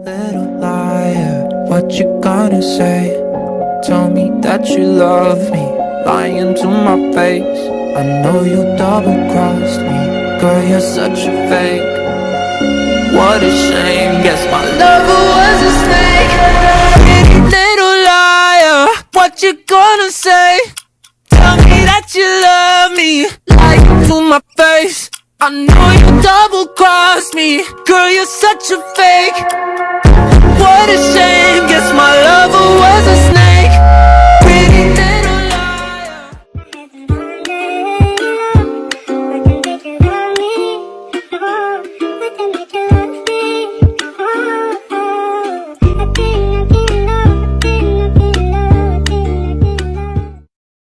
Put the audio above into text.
Little liar, what you gonna say? Tell me that you love me, lying to my face. I know you double-crossed me, girl, you're such a fake. What a shame, guess my lover was a snake. Pretty little liar, what you gonna say? Tell me that you love me, lying to my face. I know you double-crossed me, girl, you're such a fake. What a shame, guess my lover was a snake.